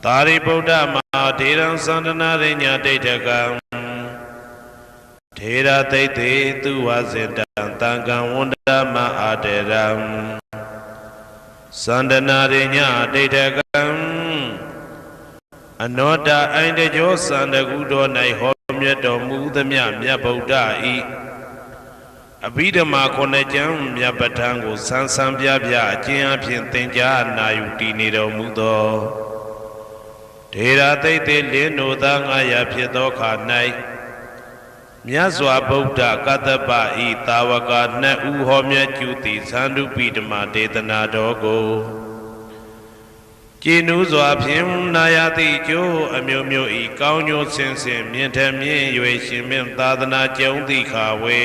သာရိပုတ္တမဟာထေရံသန္တနာရိညာဒိဋ္ဌကံထေရသိတ္တိသူဝါစေတံတံကံဝန္ဒမအာတေရံသန္တနာရိညာဒိဋ္ဌကံအနောတအိန္ဒကျောသန္တကုတော်၌ဟောမြတ်တော်မူသမျှမြတ်ဗုဒ္ဓဤအဘိဓမ္မာခုနှစ်ကျမ်းမြတ်ပဋ္ဌာန်းကိုဆန်းဆန်းပြပြအကျဉ်းအဖြစ်သင်ကြားနာယူတည်နေတော်မူသောထေရသိတ္တိလင်းနိုသာ900ဖြစ်သောခါ၌မြတ်စွာဘုရားကတ္တပဤတာဝကနှစ်ဦးဟောမြတ်ကျူသည်သန္တုပိဓမ္မာဒေသနာတော်ကိုကျင့်ဥစွာဖြင့်နာယတိကျိုးအမျိုးမျိုးဤကောင်းကျိုးဆင်းဆင်းမြင့်ထမြင့်၍ရှင်မြင့်သာသနာကျုံသည့်ခါဝေ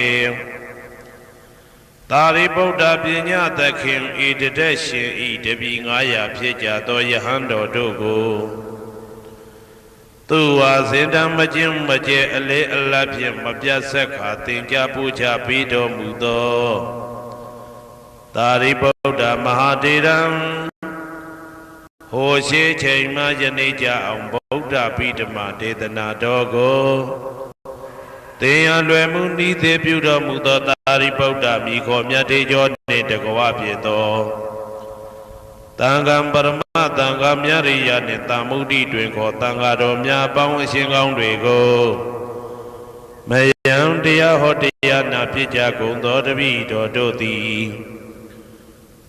သာရိပုတ္တပညာသခင်ဤတတက်ရှင်ဤတပည့်900ဖြစ်ကြသောယဟန်တော်တို့ကိုသူဝါစင်တံမကျင်းမကျဲအလေးအလတ်ဖြင့်မပြတ်ဆက်ခါသင်ကြားပူချပေးတော်မူသောသာရိပုတ္တမဟာထေရံဟိုရှိချိန်မှယနေ့ကြအောင်ဗုဒ္ဓပိဓမ္မာဒေသနာတော်ကိုသင်ရလွယ်မှုဤသေးပြုတော်မူသောသာရိပုတ္တမိခေါ်မြတ်တေကျော်နှင့်တကဝဖြစ်သောတန်ခါပရမတန်ခါမြတ်ရိယာနှင့်တာမုဒ္ဒိတွင်ခေါ်တန်ခါတော်များပေါင်းအရှင်ကောင်းတွေကိုမယံတရားဟောတရားနာဖြစ်ကြကုန်သောတပည့်တော်တို့သည်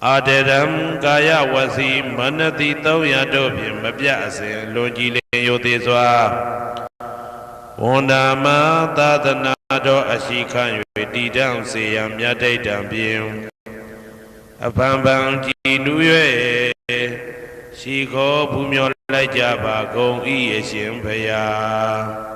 အာတရံကာယဝစီမနတိ300တို့ဖြင့်မပြအစဉ်လွန်ကြည်လင်ရိုသေစွာဝန္ဒာမသာသနာတော်အရှိခံ၍တည်တံ့စေရန်မြတ်ဒိဋ္ဌံဖြင့်အဖန်ဖန်ကြည်နူး၍ရှိခေါ်ဘူးမြော်လိုက်ကြပါကုန်၏အရှင်ဘုရား